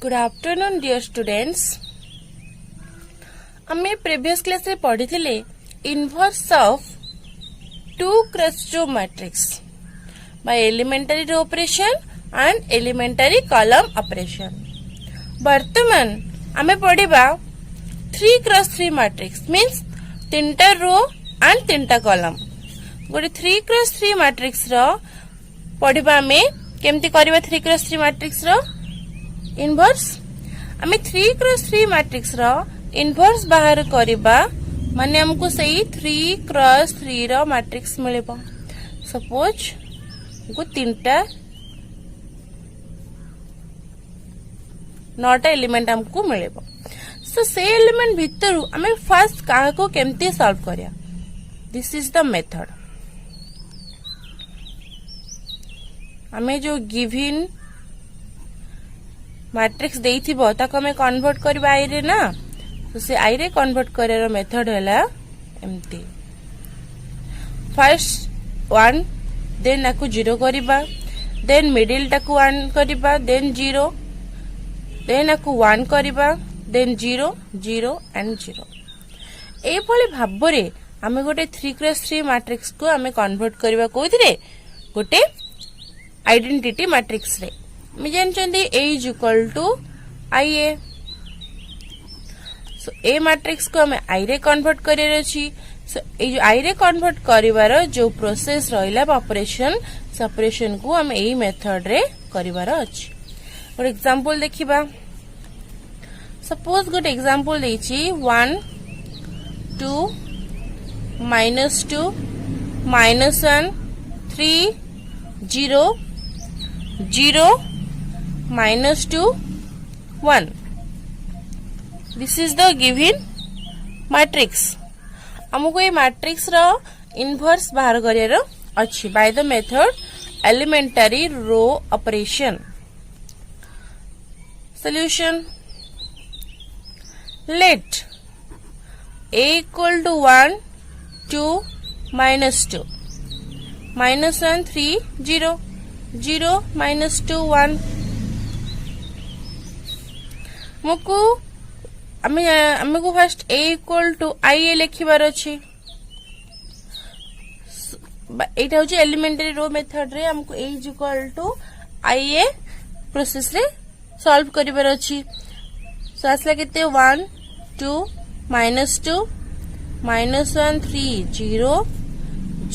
Good afternoon dear students. हमें previous class रे पढ़ी थिले inverse of 2x2 matrix by elementary row operation and elementary column operation. वर्तमान हमें पढ़िबा 3x3 मैट्रिक्स मींस 3टा रो एंड 3टा कॉलम। गोटे 3x3 मैट्रिक्स रो पढ़िबा हमें केमती करबा 3x3 मैट्रिक्स रो इनवर्स। आमे 3x3 मैट्रिक्स रो इनवर्स बाहर करिबा माने हमको सही 3x3 रो मैट्रिक्स मिलेबा। सपोज को 3टा 9टा एलिमेंट हमको मिलेबा। सो से एलिमेंट भितर आमे फर्स्ट काहा को केमती सॉल्व करिया, दिस इज द मेथड। आमे जो गिवन मैट्रिक्स देइथिबो ताको हमें कन्वर्ट करबा आई रे ना, तो से आई रे कन्वर्ट करर मेथड हैला एमती। फर्स्ट 1 देन आकु 0 करबा, देन मिडिल टाकु 1 करबा, देन 0, देन आकु 1 करबा, देन 0 0 एंड 0। ए भली भाबरे हमें गोटे 3x3 मैट्रिक्स को हमें कन्वर्ट करबा कोइथिरे गोटे आइडेंटिटी मैट्रिक्स रे। मैं जानते A is equal to I A. So A matrix को हमें आई रे कन्वर्ट करियर अछि। सो ए जो आई रे कन्वर्ट करिवार जो प्रोसेस रहिला ऑपरेशन, से ऑपरेशन को हम एई मेथड रे करिवार अछि। और एग्जांपल देखिबा। सपोज गुड एग्जांपल देछि 1 2 -2 -1 3 0 0 -2 1। This is the given matrix। हमको ये मैट्रिक्स रो इनवर्स बाहर करियर अछि by the method elementary row operation. Solution let a equal to 1 2 -2 -1 3 0 0 -2 1। हमको first a equal to I A लिखिबार अछि। एटा होची एलिमेंटरी रो मेथड रे हमको a is equal to I A process रे सॉल्व करिबार अछि। सो आसला केते 1 2 -2 -1 3 0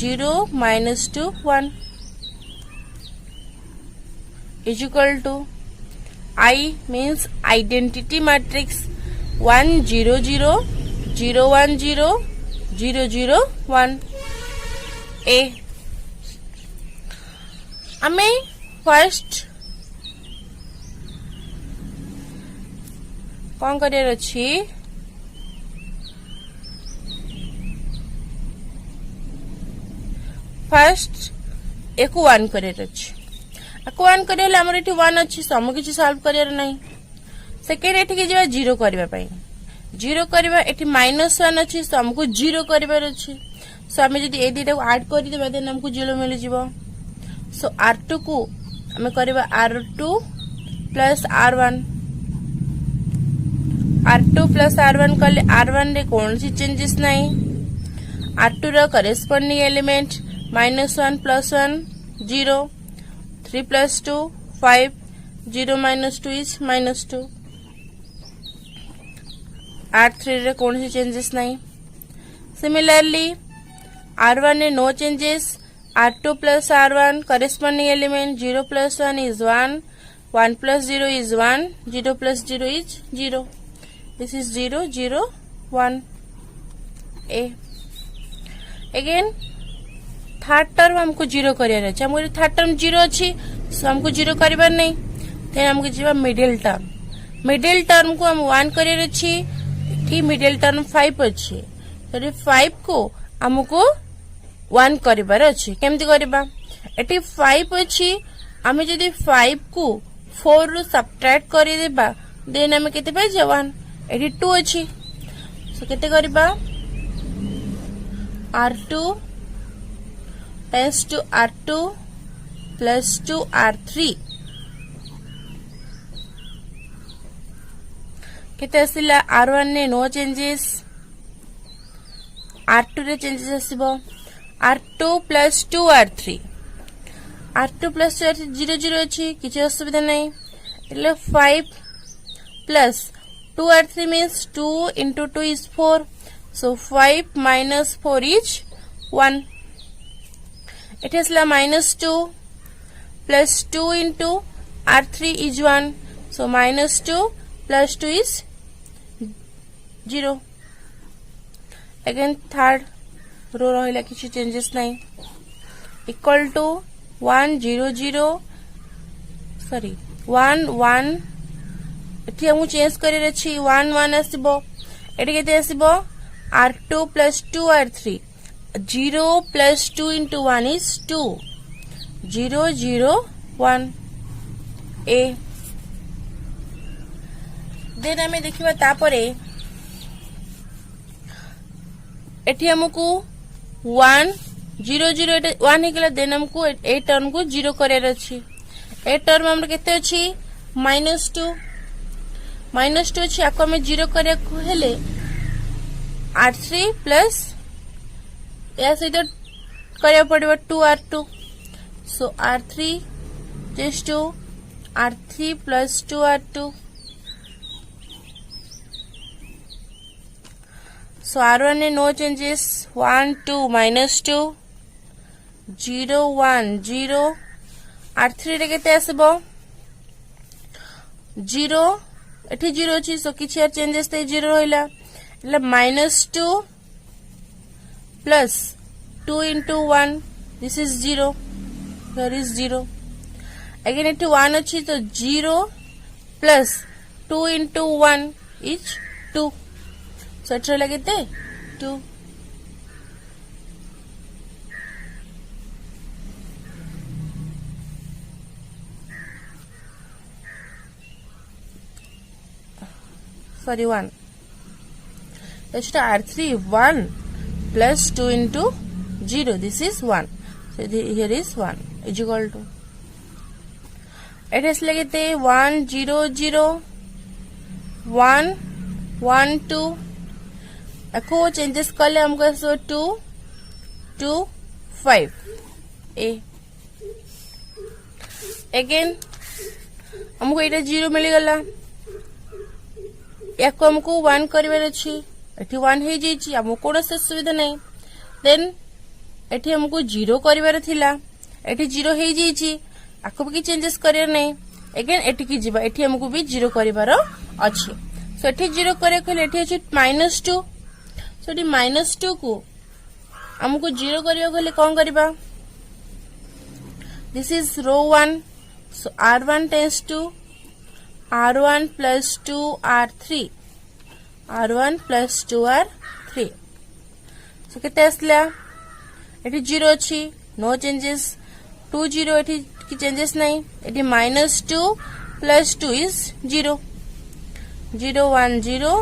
0 -2 1 is equal to I means identity matrix 1 0 0 0 1 0 0 0 1 A। हमें फर्स्ट कौन करियर अछि, फर्स्ट एको 1 करियर अछि। आको 1 करियले हमर एठी 1 अछि, सम किछि सॉल्व करियर नै। सेकेंड एठी के जेबा 0 करबा पई, 0 करबा एठी -1 अछि, सो हमको 0 करबार अछि। सो हमें जदी ए दिटा को ऐड करि देबा देन हमको 0 मिल जिवो। सो r2 को हमें करबा r2 plus r1, r2 plus r1 करले r1 रे कोनसी चेंजेस नै। r2 row corresponding element -1 plus 1 0 3 plus 2 5 0 minus 2 is -2। R3 रे कौन सी चेंजेस नहीं। सिमिलरली R1 रे no changes, R2 plus R1 corresponding element 0 plus 1 is 1 1 plus 0 is 1 0 plus 0 is 0। This is 0 0 1 A। Again third term हमको 0 career अछि। हमको third term 0 अछि, सो हमको 0 करिबार नै। देन हमको जीवा मिडिल टर्म, मिडिल टर्म को हम 1 करियर अछि, ठीक मिडिल टर्म 5 अछि। तो 5 को हमको 1 करिबार अछि। केमति करिबा, एठी 5 अछि, हमें जदी 5 को 4 रु सब्ट्रैक्ट करि देबा देन हमें केते पाइ जे 1। एठी 2 अछि, सो केते करबा R2 tense to R2 plus two R3 केते आसिला R1 ने नो चेंजेस R2 रे changes आसीबो R2 plus 2R3 R2 plus 2R3 0 0 अछि किछि असुविधा नै એટલે 5 plus 2R3 means 2 into 2 is 4 so 5 minus 4 is 1 it is la minus 2 plus 2 into R3 is 1 so minus 2 plus 2 is 0 again third row रहिला किछि changes नै equal to 1 0 0 sorry 1 1 एठी हमु चेंज करे रछि 1 1 आसीबो एठी केते आसीबो R2 plus 2R3 0 plus 2 into 1 is 2 0 0 1 a then हमें देखिबा तापरे एठी हमकु 1 0 0 1 हेगला देन हमकु ए टर्म को 0 करे रछि ए टर्म हमर केते अछि -2 अछि आको में 0 करे को हेले R3 प्लस या सहित करे पड़िबो 2R2 so R3 is to R3 plus 2R2 so R1 ने no changes 1 2 minus 2 0 1 0 R3 रे केते आसीबो 0 एठी 0 अछि सो किछि चेंजेस ते 0 होइला એટલે -2 plus 2 into 1 this is 0 here is 0 again it 1 अछि तो 0 plus 2 into 1 is 2 so एठरे लगेते 2 sorry 1 H to R3 1 plus 2 into 0 this is 1 so here is 1 is equal to it is लगते 1 0 0 1 1 2 एको चेंजेस करले हमको सो 2 2 5 a again हमको एटा 0 मिल गला एको हमको 1 करबे अछि एठी 1 हे जेछि हमको कोन से सुविधा नै देन एठी हमको 0 करबार थिला एठी 0 हे जेछि आको भी चेंजेस करियर नै अगेन एठी की जिबा एठी हमको भी 0 करबार अछि सो एठी 0 करे कहले एठी अछि -2 सो एठी -2 को हमको 0 करियो कहले कोन करबा this is row 1 so R1 tends to R1 plus 2 R3 R1 plus 2 R3 so केते आसला एठी 0 अछि नो चेंजेस 2 0 एठी की चेंजेस नै एठी -2 plus 2 is 0 0 1 0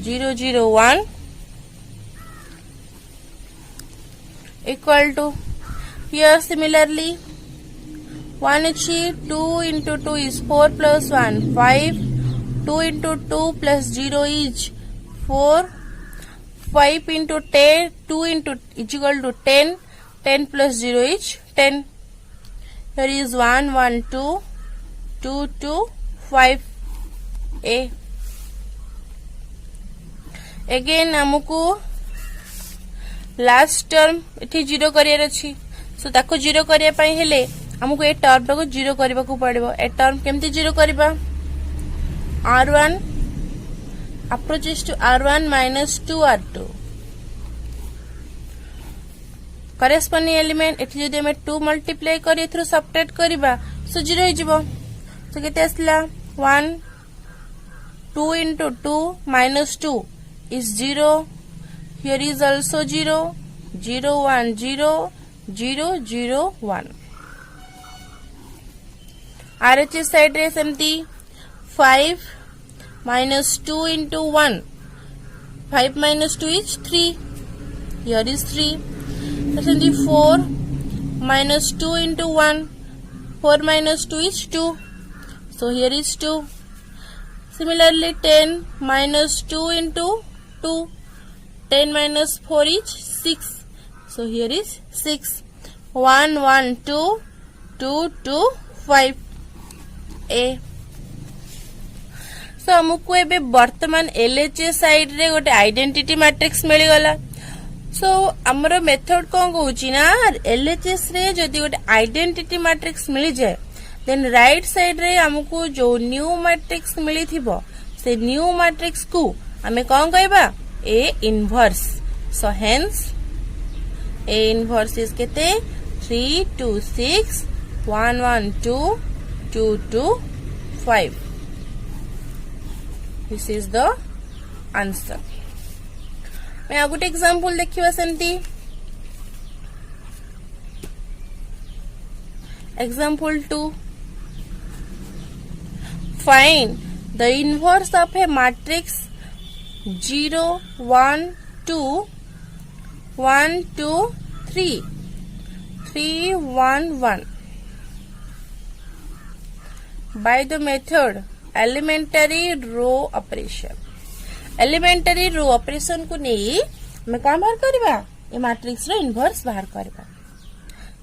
0 0 1 equal to here similarly 1 अछि 2 into 2 is 4 plus 1 5 2 into 2 plus 0 is 4 5 into 10 2 into is equal to 10 10 plus 0 is 10 here is 1 1 2 2 2 5 a again हमको लास्ट टर्म एठी 0 करियर अछि सो ताको 0 करिया पई हेले हमको ए टर्म को 0 करबा को पड़िबो ए टर्म केमती 0 करबा R1 approaches to R1 minus 2R2 corresponding element एठी जदि हम 2 मल्टीप्लाई करी थ्रू सबट्रैक्ट करबा सो 0 हो जिवो सो केते आसला 1 2 into 2 minus 2 is 0 here is also 0 0 1 0 0 0 1 RHS side रे सेमती 5 minus 2 into 1 5 minus 2 is 3. Here is 3. Then the 4 minus 2 into 1. 4 minus 2 is 2. So here is 2. Similarly 10 minus 2 into 2. 10 minus 4 is 6. So here is 6. 1 1 2 2 2 5. A. So हमको एबे वर्तमान LHS side रे गोटे identity matrix मिल गला. सो हमरो method कोन कहूची ना LHS रे जदी गोटे आइडेंटिटी मैट्रिक्स मिल जाए देन राइट साइड रे हमको जो न्यू मैट्रिक्स मिली थिबो से न्यू मैट्रिक्स को हमें कोन कहबा A inverse. So hence A inverse is केते 3 2 6 1 1 2 2 2 5. This is the answer. मैं आगुटे एग्जाम्पल देखिबा सेमती. Example 2. Find the inverse of a matrix 0 1 2 1 2 3 3 1 1 by the method elementary row operation. Elementary row operation को नहीं मैं कौन बाहर करवा ये मैट्रिक्स रो इनवर्स बाहर करवा.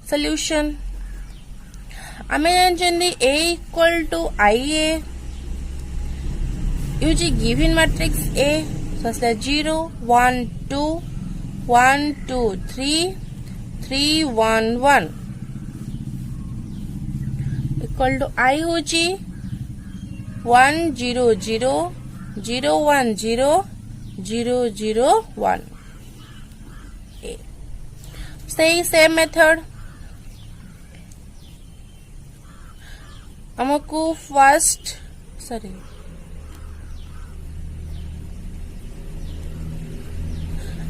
सॉल्यूशन आमे जानचंदी A equal to IA using given matrix A. So 0 1 2 1 2 3 3 1 1 equal to I होची 1 0 0 0 1 0 0 0 1. A. Same method. हमको फर्स्ट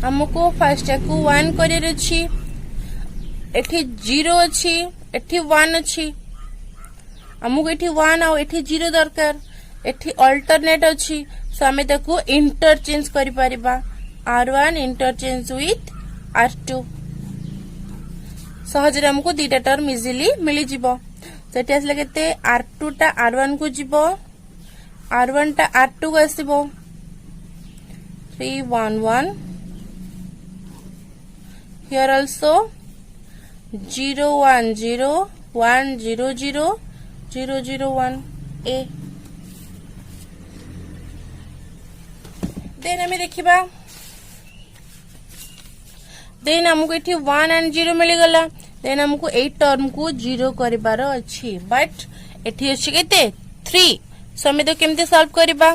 हमको फर्स्ट को 1 करियर अछि. एठी 0 अछि एठी 1 अछि. हमको एठी 1 और एठी 0 दरकार. एठी अल्टरनेट अछि. सो हमें ताको इंटरचेंज करि परिबा. R1 interchange with R2. सहज रे हमको दीटा टर्म इजीली मिली जिवो. तो एठी आसले केते R2 टा R1 को जिवो. R1 टा R2 को आसीबो. 3 1 1. Here also 0 1 0 1 0 0 0 0 1. A. देन हमें देखिबा देन हमको एठी 1 एंड 0 मिल गला. देन हमको 8 टर्म को 0 करिबार अछि. बट एठी अछि केते 3. सो हमें तो केमते सॉल्व करिबा.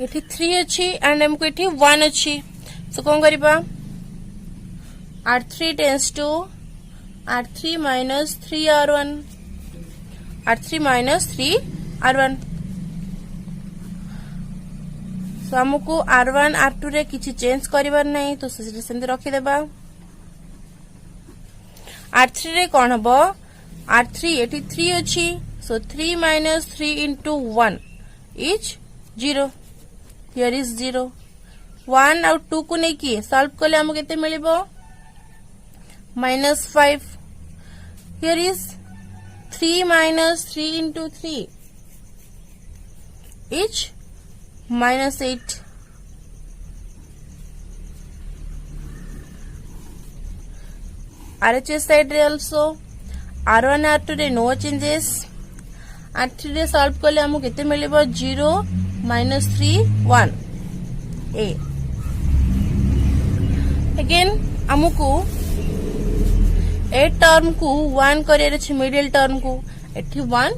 एठी 3 अछि एंड हमको एठी 1 अछि. सो कोन करिबा R3 tends to R3 minus 3 R1. R3 minus 3 R1. So हमको R1 R2 रे किछि चेंज करिबार नहीं तो सेमते रखि देबा. R3 रे कोन हबो R3 एठी 3 अछि. सो 3 minus 3 into 1 is 0. Here is 0. 1 और 2 को नहीं की सॉल्व करले हमको केते मिलिबो -5. Here is 3 minus 3 into 3 is -8. RHS side रे also R1 R2 रे no changes. R3 रे सॉल्व करले हमको केते मिलिबो 0 -3 1. A. Again हमको ए टर्म को 1 करियर अछि. मिडिल टर्म को एठी 1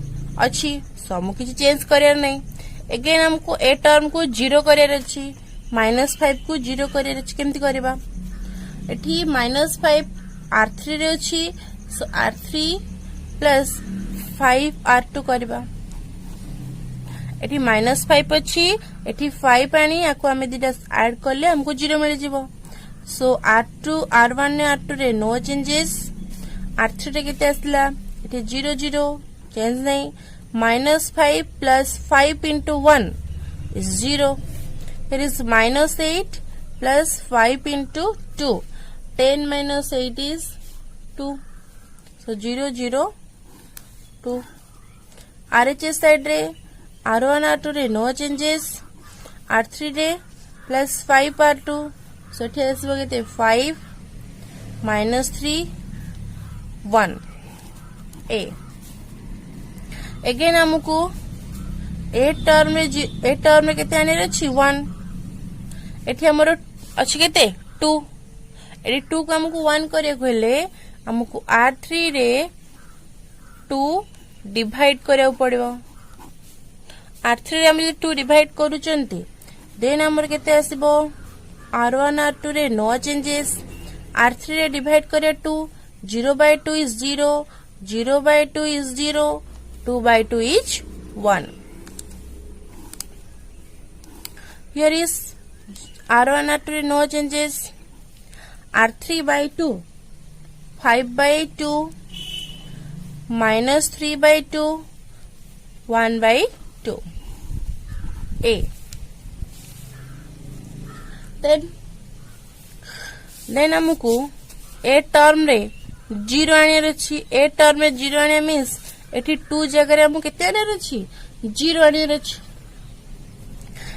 अछि. सो हमको किछि चेंज करियर नहीं. अगेन हमको ए टर्म को 0 करियर अछि. -5 को 0 करियर अछि. केमति करबा एठी -5 R3 रे अछि. सो R3 प्लस 5 R2 करबा. एठी -5 अछि एठी 5 आनी आको हमें दिटा ऐड करले हमको 0 मिल जिवो. सो R2 R1 ने R2 रे नो चेंजेस. R3 रे केते आसला एठी 0 0 चेंज नहीं. minus 5 plus 5 into 1 is 0. Here is minus 8 plus 5 into 2. 10 minus 8 is 2. So 0, 0, 2. RHS side रे R1 R2 रे no changes. R3 रे plus 5 R2. So एठी आसीबो केते 5 minus 3 1 A. Again हमको ए टर्म में केते आने अछि 1. एठी हमर अछि केते 2. एठी 2 को हमको 1 करे कहले हमको R3 रे 2 डिवाइड करे पड़िबो. R3 रे हम 2 डिवाइड करूचंती देन हमर केते आसीबो R1 R2 रे नो चेंजेस. R3 रे डिवाइड करे 2. 0 by 2 is 0. 0 by 2 is 0. 2 by 2 is 1. Here is R1 R2 रे no changes. R3 by 2. 5 by 2. Minus 3 by 2. 1 by 2. A. Then हमको ए टर्म रे 0 आनियर अछि. ए टर्म में 0 आनिया मीन्स एठी 2 जगह रे हमको केते आनियर अछि 0 आनियर अछि.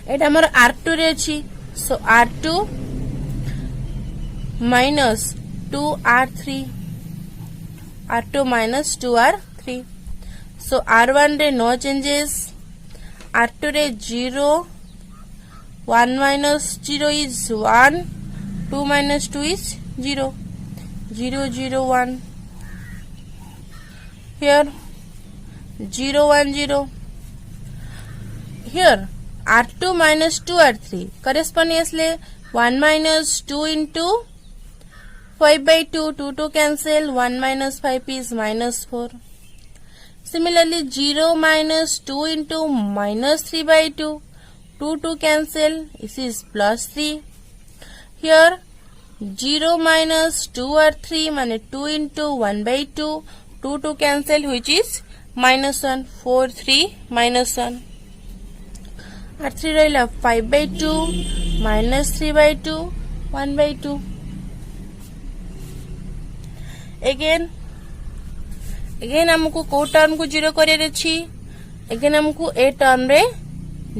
एटा हमर R2 रे अछि. सो R2 minus 2 R3. R2 minus 2 R3. So R1 रे no changes. R2 रे 0. 1 minus 0 is 1. 2 minus 2 is 0. 0, 0, 1. Here 0, 1, 0. Here R2 minus 2 R3. Correspondingly 1 minus 2 into 5 by 2. 2 to cancel. 1 minus 5 is minus 4. Similarly 0 minus 2 into minus 3 by 2. 2 to cancel. This is plus 3. Here 0 minus 2 R3 माने 2 into 1 by 2. 2 to cancel which is minus 1. 4 3 minus 1. R3 रहिला 5 by 2 minus 3 by 2 1 by 2. Again हमको को term को 0 करे अछि. Again हमको a term रे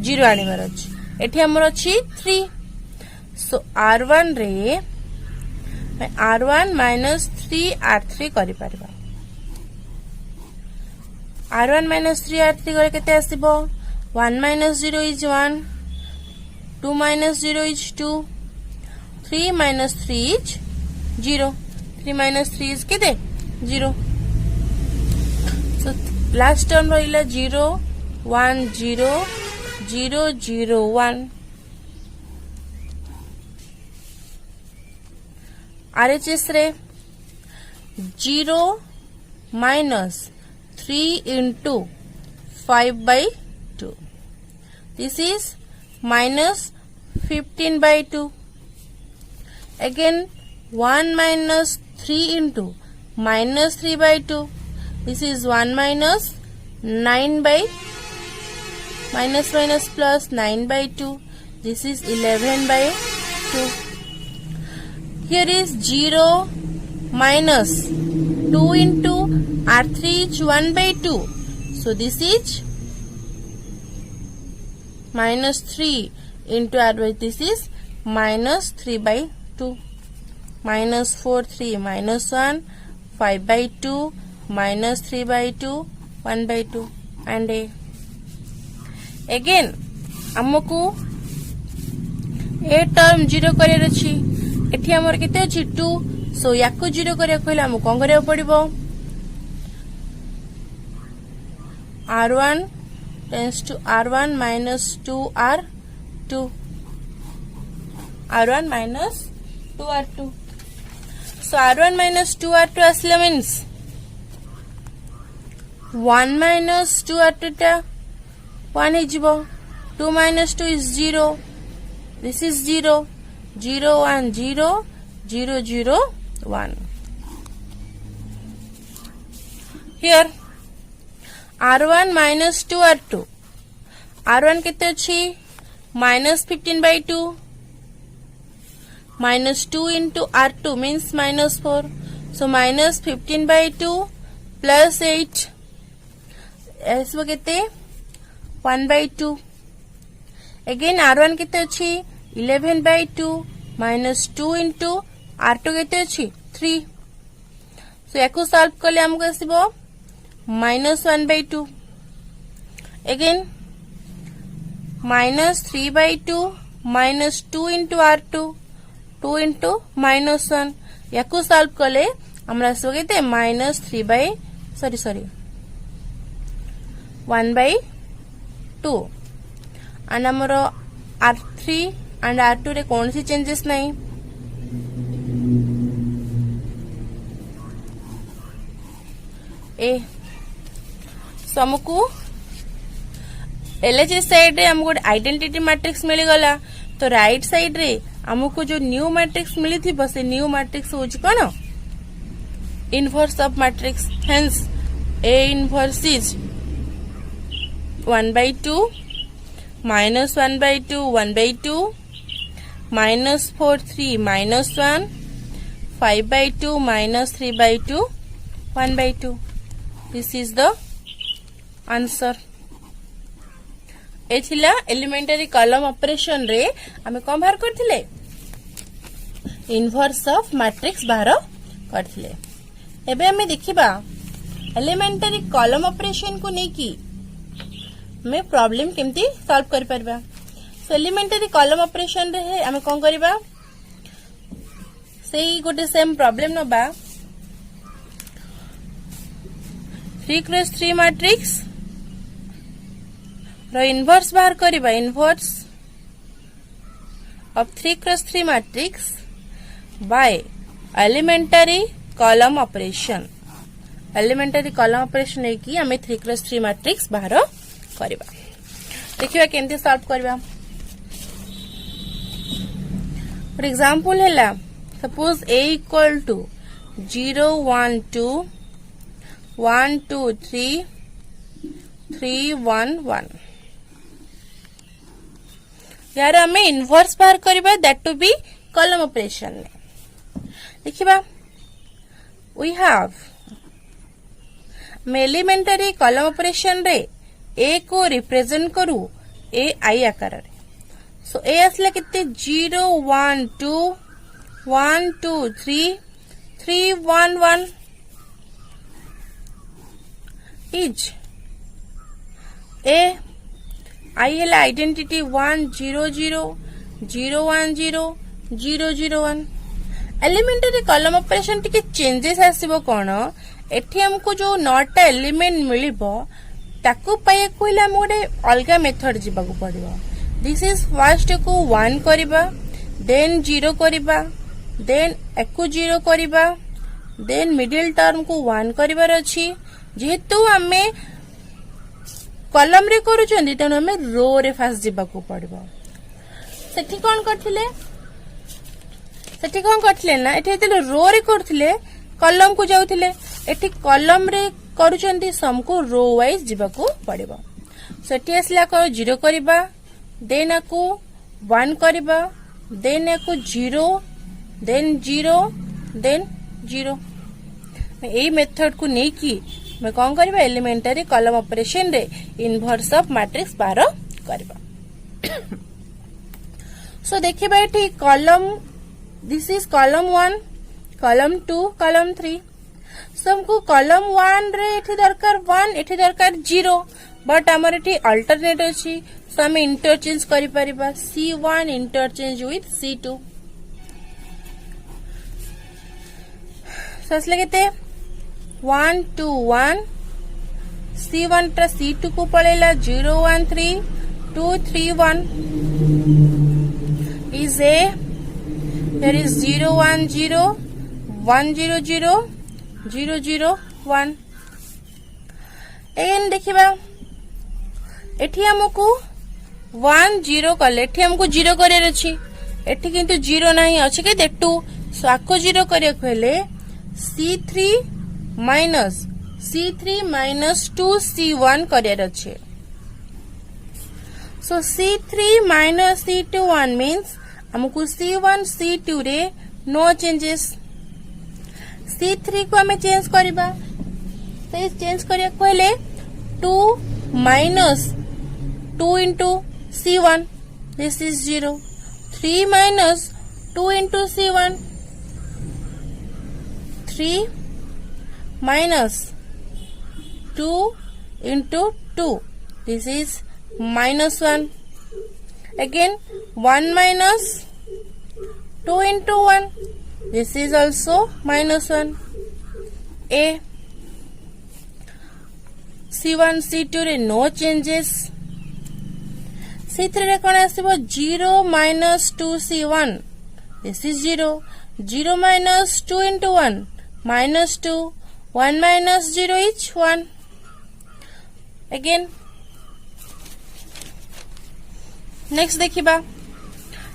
0 आनिबार अछि. एठी हमर अछि 3. So R1 रे R1 minus 3 R3 करि परबा. R1 minus 3 R3 करे केते आसीबो 1 minus 0 is 1. 2 minus 0 is 2. 3 minus 3 is 0. 3 minus 3 is केते 0. So last term रहिला 0 1 0 0 0 1. RHS रे 0 minus 3 into 5 by 2. This is minus 15 by 2. Again 1 minus 3 into minus 3 by 2. This is 1 minus 9 by minus minus plus 9 by 2. This is 11 by 2. Here is 0 minus 2 into R3 is 1 by 2. So this is minus 3 into R. This is minus 3 by 2. Minus 4 3 minus 1 5 by 2 minus 3 by 2 1 by 2 and A. Again हमको a term 0 करे अछि. एठी हमर केते अछि 2. सो याको 0 करे कहले हम कोन करे पड़िबो R1 tends to R1 minus 2 R2. R1 minus 2 R2. So R1 minus 2 R2 asla means 1 minus 2 R2 ta 1 hijibo. 2 minus 2 is 0. This is 0. 0 1 0 0 0 1. Here R1 minus 2 R2. R1 केते अछि minus 15/2 minus 2 into R2 means minus 4. So minus 15/2 plus 8 ऐसो केते 1/2. Again R1 केते अछि 11/2 minus 2 into R2 केते अछि 3. So याकू solve करले हमको आसीबो minus 1/2. Again minus 3/2 minus 2 into R2 2 into minus 1 याकू solve करले हमरा आसीबो केते minus 1/2 and हमरो R3 and R2 रे कौन सी चेंजेस नहीं. ए हमको एलएचएस साइड रे हमको आइडेंटिटी मैट्रिक्स मिल गला. तो राइट साइड रे हमको जो न्यू मैट्रिक्स मिली थी बस न्यू मैट्रिक्स होची कोन inverse of matrix. Hence A inverse is 1/2 minus 1/2 1/2 minus 4 3 minus 1 5/2 minus 3/2 1/2. This is the answer. एथिला एलिमेंटरी कॉलम ऑपरेशन रे हमें कौन बाहर करथिले इनवर्स ऑफ मैट्रिक्स बाहर करथिले. एबे हमें देखिबा एलिमेंटरी कॉलम ऑपरेशन को नै की हमें प्रॉब्लम केमती सॉल्व कर परबा. सो एलिमेंटरी कॉलम ऑपरेशन रे हमें कौन करबा सेही गोटे सेम प्रॉब्लम नबा 3x3 मैट्रिक्स रो इनवर्स बाहर करबा. Inverse of 3x3 matrix by elementary column operation. Elementary column operation है कि हमें 3x3 मैट्रिक्स बाहर करबा. देखिबा केमती सॉल्व करबा. फॉर एग्जांपल हैला सपोज a इक्वल टू 0 1 2 1 2 3 3 1 1. यार हमें इनवर्स बाहर करबा that to be column operation में. देखिबा we have elementary column operation रे ए को रिप्रेजेंट करू ए आई आकार रे. सो ए असला कितने 0 1 2 1 2 3 3 1 1 इज ए आई है आइडेंटिटी 1 0 0 0 1 0 0 0 1. एलिमेंटरी कॉलम ऑपरेशन टिके चेंजेस आसीबो कोन एठी हमको जो 9टा एलिमेंट मिलिबो ताकू पाए कोइला हम गोटे अलगा मेथड जीवाकू पड़िबो. दिस इज फर्स्ट को 1 करिबा देन 0 करिबा देन एकु 0 करिबा देन मिडिल टर्म को 1 करिबार अछि. जेहेतु हमें कॉलम रे करूछंदी तेनु हमें रो रे फास्ट जीवाकू पड़िबो. सेठी कोन करथिले ना एठी तेले रो रे करथिले कॉलम को जाउथिले. एठी कॉलम रे करूछंदी समको रो वाइज जीवाकू पड़िबो. सेठी असला को 0 करिबा देन एकु 1 करिबा देन एकु 0 देन 0 देन 0. एई मेथड को नै की मैं कौन करबा एलिमेंटरी कॉलम ऑपरेशन रे इनवर्स ऑफ मैट्रिक्स बाहर करबा. सो देखिबा एठी column this is column 1 column 2 column 3. सो हमको कॉलम 1 रे एठी दरकार 1 एठी दरकार 0 बट हमर एठी अल्टरनेट अछि. सो हम इंटरचेंज करि परिबा C1 इंटरचेंज विथ C2. सो असले केते 1 2 1 C1 टा C2 को पळेला 0 1 3 2 3 1 is a there is 0 1 0 1 0 0 0 0 1. N देखिबा एठी हमको 1 0 कले एठी हमको 0 करे अछि. एठी किंतु 0 नाही अछि के 2 सो आको 0 करे हेले C3 minus C3 minus 2C1 career अच्छे. So C3 minus C21 means हमको C1 C2 रे no changes. C3 को हमें चेंज करिबा. तो चेंज करिया कहले 2 minus 2 into C1. This is 0. 3 minus 2 into C1. 3 minus 2 into 2. This is minus 1. Again 1 minus 2 into 1. This is also minus 1. A. C1 C2 रे no changes. C3 रे कौन आसीबो 0 minus 2C1. This is 0. 0 minus 2 into 1 minus 2. 1 minus 0 is 1. Again next देखिबा.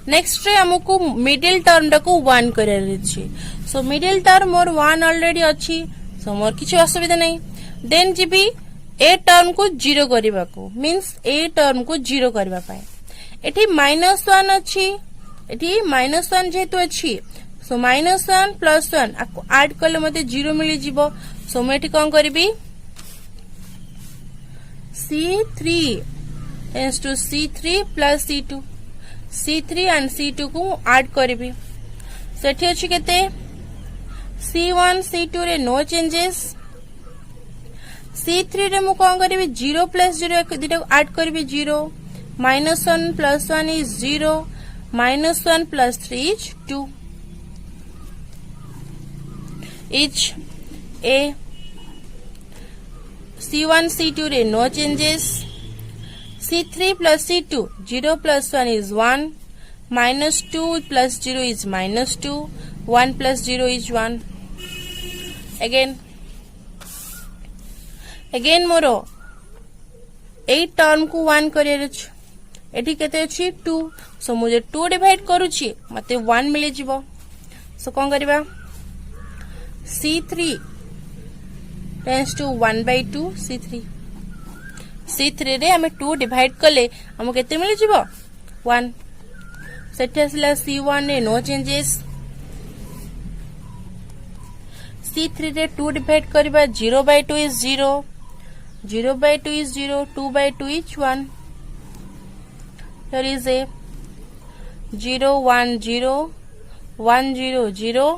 Next रे हमको middle term टाको 1 career अछि. So middle term मोर 1 already अछि. सो मोर किछ असुविधा नहीं. देन जीबी ए टर्म को 0 करबा को मींस ए टर्म को 0 करबा पाए. एठी -1 अछि. एठी -1 जेतु अछि. सो -1 + 1 आको ऐड करले मते 0 मिली जिवो. सो मैं एठी कोन करबी C3 tends to C3 plus C2. C3 and C2 को ऐड करबी. सेठी अछि केते C1 C2 रे नो चेंजेस. C3 रे मु कोन करबी 0 plus 0 दिटा ऐड करबी 0. -1 plus 1 is 0. -1 plus 3 is 2. Each A. C1 C2 रे no changes. C3 plus C2 0 plus 1 is 1. -2 plus 0 is -2. 1 plus 0 is 1. Again मोरो 8 टर्म को 1 करियर अछि. एठी केते अछि 2. सो मुझे 2 डिवाइड करूछि मते 1 मिले जिवो. सो कोन करबा C3 tends to 1/2 C3. C3 रे हमें 2 डिवाइड कले हमको केते मिले जिवो 1. सेठी आसला C1 रे नो चेंजेस. C3 रे 2 डिवाइड करबा 0/2 is 0. 0/2 is 0. 2/2 is 1. Here is a 0 1 0 1 0 0.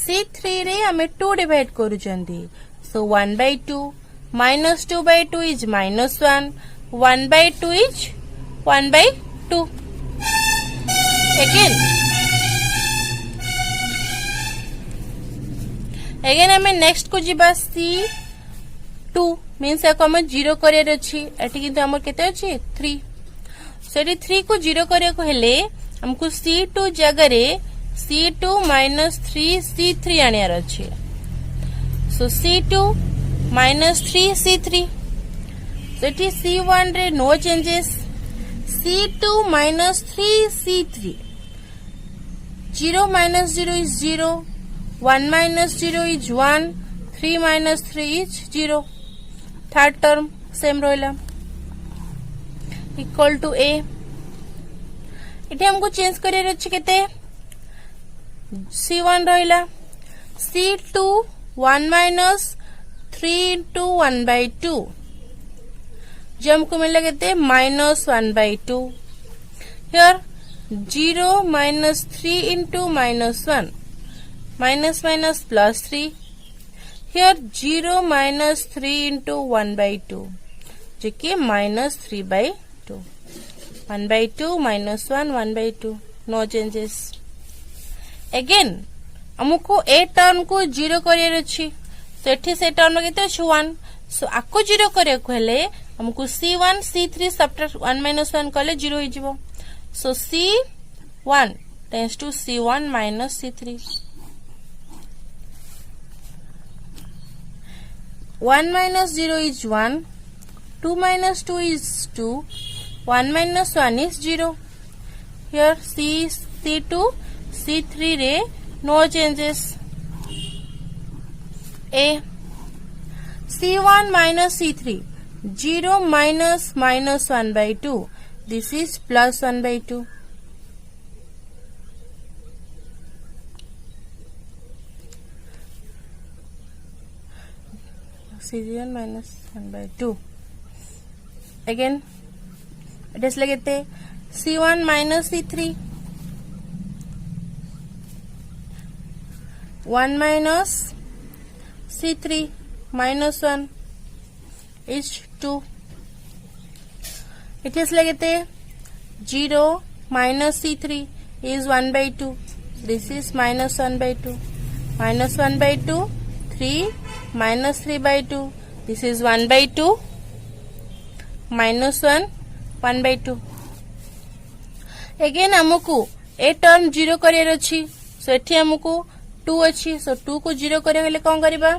C3 रे हमें 2 divide करूचंदी. So 1/2 minus 2/2 is -1. 1/2 is 1/2. Again हमें नेक्स्ट को जीबा C2 मींस एको हमें 0 करियर अछि. एठी किंतु हमर केते अछि 3. सेठी 3 को 0 करिया को हेले हमको C2 जगह रे C2 minus 3 C3 आनियार अछि. सो C2 minus 3 C3. सेठी C1 रे no changes. C2 minus 3 C3. 0 minus 0 is 0. 1 minus 0 is 1. 3 minus 3 is 0. Third term same रहिला इक्वल टू A. इथे हमको चेंज करियर अछि केते C1 रहिला. C2 1 minus 3 into 1/2 जो हमको मिला कहते -1/2. Here 0 minus 3 into -1 minus minus plus 3. Here 0 minus 3 into 1/2 जो कि -3/2. 1/2 -1 1/2 no changes. Again हमको ए टर्म को 0 करियर अछि. सेठी से टर्म केते अछि 1. सो आको 0 करिया को हेले हमको C1 C3 सबट्रैक्ट 1 - 1 कले 0 हो जिवो. सो C1 tends to C1 minus C3. 1 minus 0 is 1. 2 minus 2 is 2. 1 minus 1 is 0. Here C2 C3 रे no changes. A. C1 minus C3, 0 minus minus 1 by 2. This is plus 1 by 2. C1 minus 1 by 2. Again, it is like C1 minus C3. 1 minus C3 minus 1 is 2. It is like 0 minus C3 is 1 by 2. This is minus 1 by 2. Minus 1 by 2, 3 minus 3 by 2. This is 1 by 2 minus 1, 1 by 2. Again हमको a term 0 career अछि, सो एठी हमको 2 अछि, सो 2 को 0 करिया गेले कोन करबा?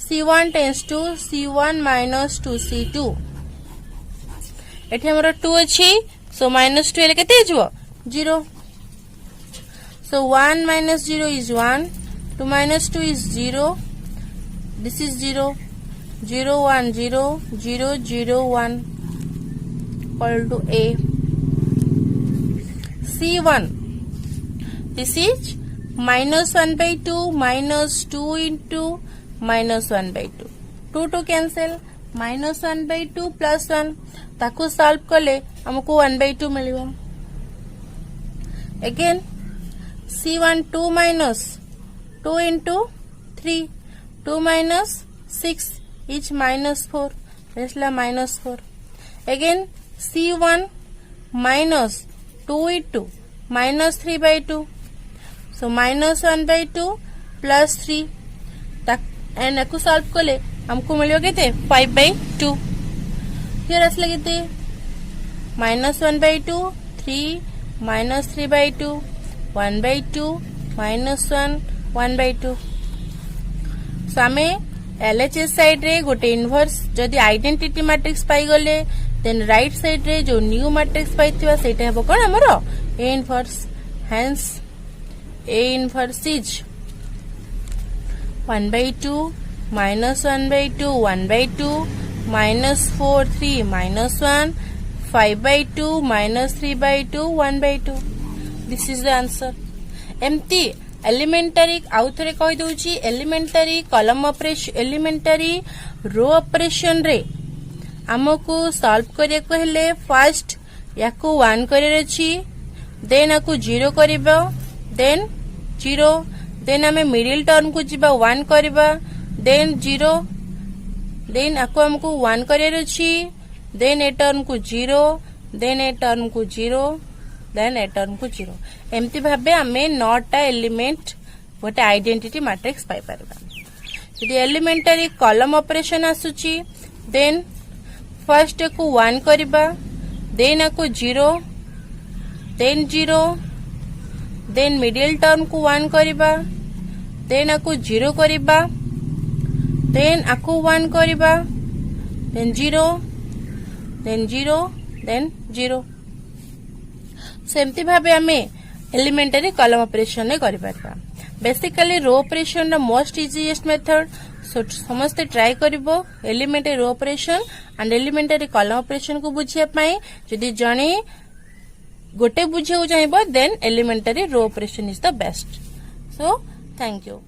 C1 tends to C1 minus 2C2. एठी हमर 2 अछि, सो minus 2 एले केते हिजबो? 0. So 1 minus 0 is 1, 2 minus 2 is 0. This is 0, 0 1 0 0 0 1 equal to A. C1, this is minus 1 by 2 minus 2 into minus 1 by 2. 2 to cancel, minus 1 by 2 plus 1. ताकू solve कले हमको 1 by 2 मिलिबो. Again, C1 2 minus 2 into 3. 2 minus 6 is minus 4. This is minus 4. Again, C1 minus 2 into minus 3 by 2. So minus 1 by 2 plus 3. And aku solve kole हमको मिलियो केते 5 by 2. Here असले केते minus 1 by 2, 3 minus 3 by 2, 1 by 2 minus 1, 1 by 2. So आमे LHS side रे गोटे inverse जदि identity matrix पाई गले देन राइट साइड रे जो न्यू मैट्रिक्स पाइथिबा सेटा हेबो कोन हमरो A inverse. Hence A inverse is 1 by 2 minus 1 by 2, 1 by 2 minus 4 3 minus 1, 5 by 2 minus 3 by 2, 1 by 2. This is the answer. एमती एलिमेंटरी आउ थरे कहि दउची elementary column operation elementary row operation रे हमको सॉल्व करे को हेले फर्स्ट याकू 1 करे अछि, देन आकू 0 करबा, देन 0, देन हमें मिडिल टर्म को जिबा 1 करबा, देन 0, देन आकू हमको 1 करे अछि, देन ए टर्म को 0, देन ए टर्म को 0, देन ए टर्म को 0. एमती भाबे हमें 9टा एलिमेंट गोटे आइडेंटिटी मैट्रिक्स पाई परबा. यदि एलिमेंटरी कॉलम ऑपरेशन आसुची देन फर्स्ट को 1 करबा, देन आकू 0, देन 0, देन मिडिल टर्म को 1 करबा, देन आकू 0 करबा, देन आकू 1 करबा, देन 0, देन 0, देन 0. सेमती भाबे हमें एलिमेंटरी कॉलम ऑपरेशन ने करि परबा. Basically row operation the most easiest method. So समस्ते ट्राई करिवो elementary row operation and elementary column operation को बुझिया पई जदि जणे गोटे बुझिया चाहिबो then elementary row operation is the best. So thank you.